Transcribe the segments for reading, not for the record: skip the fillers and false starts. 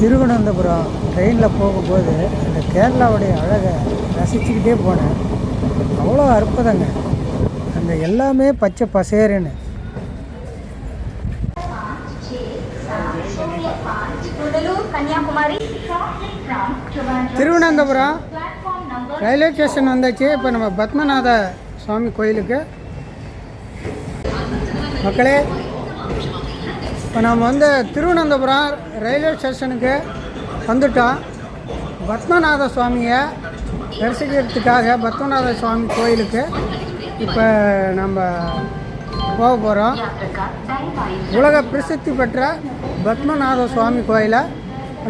திருவனந்தபுரம் ட்ரெயினில் போகும்போது அந்த கேரளாவுடைய அழகை ரசிச்சுக்கிட்டே போனேன். அவ்வளோ அற்புதங்க. அந்த எல்லாமே பச்சை பசேருன்னு. திருவனந்தபுரம் ரயில்வே ஸ்டேஷன் வந்தாச்சு. இப்போ நம்ம பத்மநாத சுவாமி கோயிலுக்கு மக்களே, இப்போ நம்ம திருவனந்தபுரம் ரயில்வே ஸ்டேஷனுக்கு வந்துட்டோம். பத்மநாத சுவாமியை தரிசிக்கிறதுக்காக பத்மநாத சுவாமி கோயிலுக்கு இப்போ நம்ம போக போகிறோம். உலக பிரசித்தி பெற்ற பத்மநாத சுவாமி கோயிலை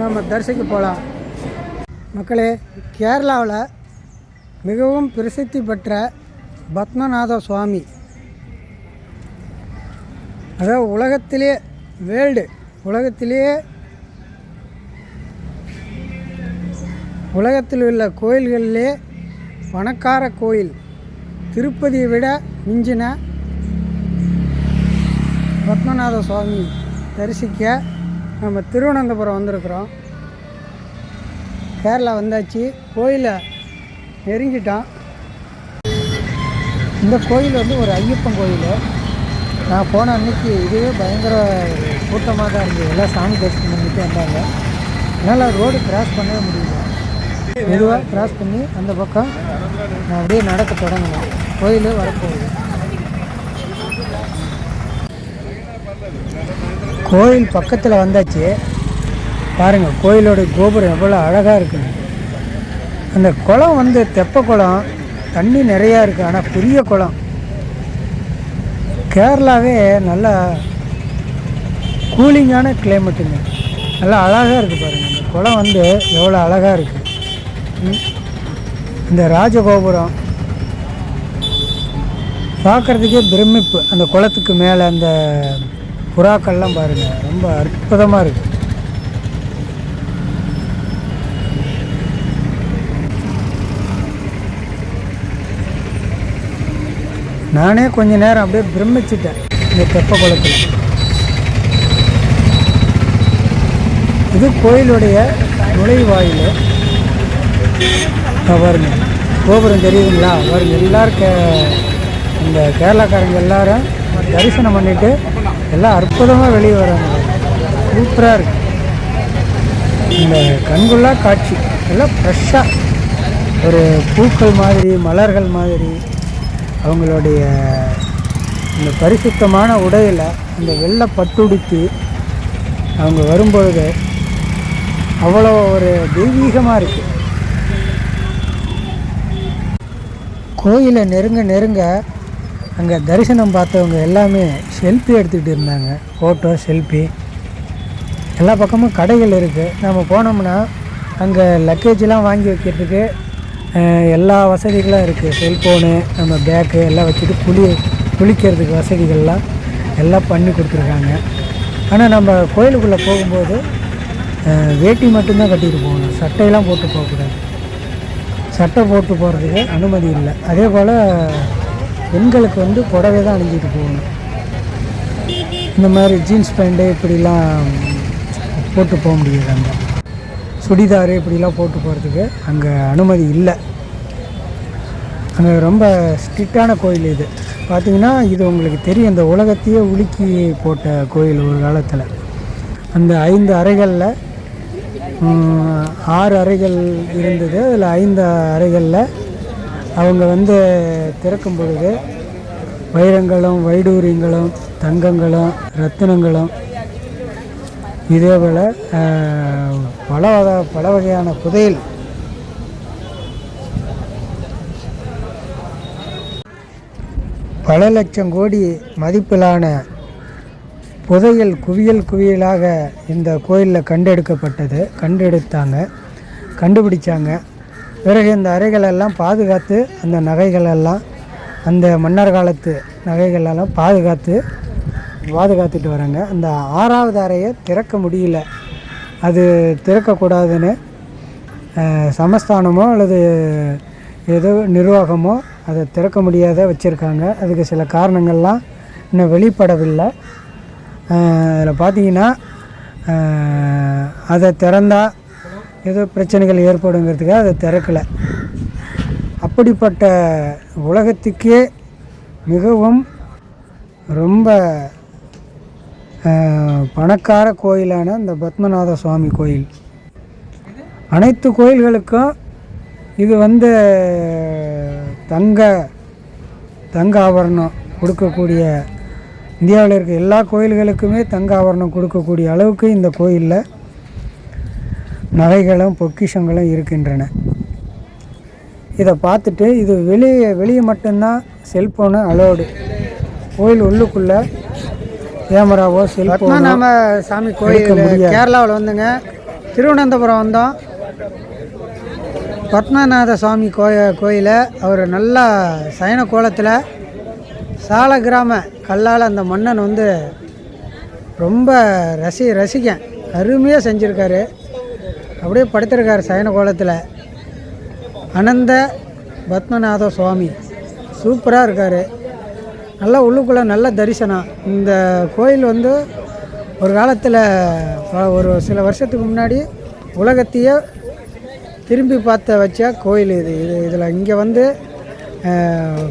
நம்ம தரிசிக்க போகலாம். மக்களே, கேரளாவில் மிகவும் பிரசித்தி பெற்ற பத்மநாத சுவாமி, அதாவது உலகத்திலே உலகத்தில் உள்ள கோயில்களிலே பணக்கார கோயில், திருப்பதியை விட மிஞ்சின பத்மநாத சுவாமி தரிசிக்க நம்ம திருவனந்தபுரம் வந்திருக்கிறோம். கேரளா வந்தாச்சு, கோயிலை நெருங்கிட்டோம். இந்த கோயில் ஒரு ஐயப்பன் கோயில். நான் போன அன்றைக்கி இதுவே பயங்கர கூட்டமாக தான் இருந்தது. எல்லாம் சாமி தரிசனம் பண்ணிட்டு வந்தாங்க. என்னால் ரோடு கிராஸ் பண்ணவே முடியல. மெதுவாக கிராஸ் பண்ணி அந்த பக்கம் நான் அப்படியே நடக்க தொடங்கினேன். கோயில் வரப்போகுது. கோயில் பக்கத்தில் வந்தாச்சு. பாருங்கள், கோயிலோட கோபுரம் எவ்வளோ அழகாக இருக்குங்க. அந்த குளம் தெப்ப குளம், தண்ணி நிறையா இருக்குது. ஆனால் பெரிய குளம். கேரளாவே நல்லா கூலிங்கான கிளைமேட்டுங்க. நல்லா அழகாக இருக்குது பாருங்கள். அந்த குளம் எவ்வளோ அழகாக இருக்குது. இந்த ராஜகோபுரம் பார்க்குறதுக்கே பிரமிப்பு. அந்த குளத்துக்கு மேலே அந்த புறாக்கள்லாம் பாருங்கள், ரொம்ப அற்புதமாக இருக்குது. நானே கொஞ்ச நேரம் அப்படியே பிரமிச்சிட்டேன் இந்த தெப்ப குளத்தில். இது கோயிலுடைய நுழைவாயில். பாருங்க, கோபுரம் தெரியுதுங்களா? பாருங்க, எல்லாரும் இந்த கேரளாக்காரங்க எல்லாரும் தரிசனம் பண்ணிவிட்டு எல்லாம் அற்புதமாக வெளியே வராங்க. சூப்பராக இருக்குது. இந்த கண்கொள்ளா காட்சி. எல்லாம் ஃப்ரெஷ்ஷாக ஒரு பூக்கள் மாதிரி, மலர்கள் மாதிரி. அவங்களுடைய இந்த பரிசுத்தமான உடையில் இந்த வெள்ளை பட்டுடுத்தி அவங்க வரும்பொழுது அவ்வளோ ஒரு தெய்வீகமாக இருக்குது. கோயிலை நெருங்க அங்கே தரிசனம் பார்த்தவங்க எல்லாமே செல்ஃபி எடுத்துக்கிட்டு இருந்தாங்க. Photo, selfie. எல்லா பக்கமும் கடைகள் இருக்குது. நம்ம போனோம்னா அங்கே லக்கேஜெலாம் வாங்கி வைக்கிறதுக்கு எல்லா வசதிகளும் இருக்குது. செல்ஃபோனு, நம்ம பேக்கு எல்லாம் வச்சுட்டு குளிக்கிறதுக்கு வசதிகள்லாம் எல்லாம் பண்ணி கொடுத்துருக்காங்க. ஆனால் நம்ம கோயிலுக்குள்ளே போகும்போது வேட்டி மட்டும்தான் கட்டிட்டு போகணும். சட்டையெல்லாம் போட்டு போகக்கூடாது. சட்டை போட்டு போகிறதுக்கு அனுமதி இல்லை. அதே போல் பெண்களுக்கு புடவை தான் அணிஞ்சிட்டு போகணும். இந்த மாதிரி ஜீன்ஸ் பேண்ட்டு இப்படிலாம் போட்டு போக முடியாது. அங்கே சுடிதாரு இப்படிலாம் போட்டு போகிறதுக்கு அங்கே அனுமதி இல்லை. அங்கே ரொம்ப ஸ்ட்ரிக்டான கோயில் இது. பார்த்திங்கன்னா இது உங்களுக்கு தெரியும், இந்த உலகத்தையே உலுக்கி போட்ட கோயில் ஒரு காலத்தில். அந்த 5 அறைகளில் 6 அறைகள் இருந்தது. அதில் 5 அறைகளில் அவங்க திறக்கும் பொழுது வைரங்களும், வைடூரியங்களும், தங்கங்களும், ரத்தினங்களும், இதேபோல் பல வகையான புதையல், பல லட்சம் கோடி மதிப்பிலான புதையல் குவியலாக இந்த கோயிலில் கண்டுபிடிச்சாங்க. பிறகு இந்த அறைகளெல்லாம் பாதுகாத்து, அந்த நகைகளெல்லாம், அந்த மன்னர் காலத்து நகைகளெல்லாம் பாதுகாத்துட்டு வராங்க. அந்த 6வது அறையை திறக்க முடியல. அது திறக்கக்கூடாதுன்னு சமஸ்தானமோ அல்லது ஏதோ நிர்வாகமோ அதை திறக்க முடியாத வச்சுருக்காங்க. அதுக்கு சில காரணங்கள்லாம் இன்னும் வெளிப்படவில்லை. அதில் பார்த்தீங்கன்னா அதை திறந்தால் ஏதோ பிரச்சனைகள் ஏற்படுங்கிறதுக்காக அதை திறக்கலை. அப்படிப்பட்ட உலகத்துக்கே மிகவும் ரொம்ப பணக்கார கோயிலான இந்த பத்மநாத சுவாமி கோயில். அனைத்து கோயில்களுக்கும் இது தங்க ஆபரணம் கொடுக்கக்கூடிய, இந்தியாவில் இருக்க எல்லா கோயில்களுக்குமே தங்க ஆபரணம் கொடுக்கக்கூடிய அளவுக்கு இந்த கோயிலில் நகைகளும் பொக்கிஷங்களும் இருக்கின்றன. இதை பார்த்துட்டு இது வெளியே மட்டும்தான் செல்ஃபோனு அலோடு. கோயில் உள்ளுக்குள்ளே கேமராவோ செல்ஃபோனோ நம்ம சாமி கோயில் கேரளாவில் வந்துங்க, திருவனந்தபுரம் வந்தோம். பத்மநாத சுவாமி கோயிலை அவர் நல்லா சயன கோலத்தில் சால கிராம கல்லால் அந்த மன்னன் ரொம்ப ரசிகன் அருமையாக செஞ்சுருக்காரு. அப்படியே படுத்திருக்கார் சயன கோலத்தில். அனந்த பத்மநாத சுவாமி சூப்பராக இருக்கார். நல்லா உள்ளுக்குள்ளே நல்ல தரிசனம். இந்த கோயில் ஒரு காலத்தில் ஒரு சில வருஷத்துக்கு முன்னாடி உலகத்தையே திரும்பி பார்த்த வச்ச கோயில் இது. இதில் இங்கே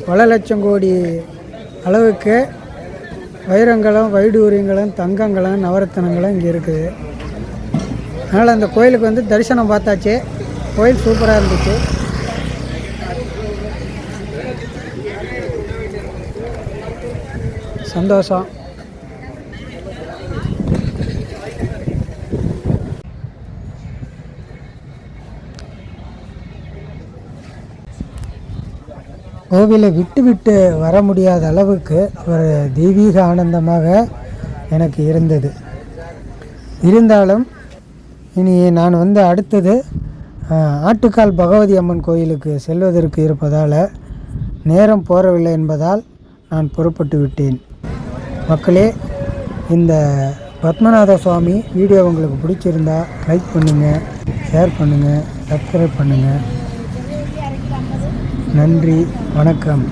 பல லட்சம் கோடி அளவுக்கு வைரங்களும் வைடூரியங்களும் தங்கங்களும் நவரத்தனங்களும் இங்கே இருக்குது. அதனால் அந்த கோயிலுக்கு தரிசனம் பார்த்தாச்சு. கோயில் சூப்பராக இருந்துச்சு. சந்தோஷம். கோவிலை விட்டு வர முடியாத அளவுக்கு ஒரு தெய்வீக ஆனந்தமாக எனக்கு இருந்தது. இருந்தாலும் இனி நான் அடுத்தது ஆட்டுக்கால் பகவதி அம்மன் கோயிலுக்கு செல்வதற்கு இருப்பதால் நேரம் போகவில்லை என்பதால் நான் புறப்பட்டு விட்டேன். மக்களே, இந்த பத்மநாத சுவாமி வீடியோ உங்களுக்கு பிடிச்சிருந்தா லைக் பண்ணுங்கள், ஷேர் பண்ணுங்கள், சப்ஸ்கிரைப் பண்ணுங்கள். நன்றி, வணக்கம்.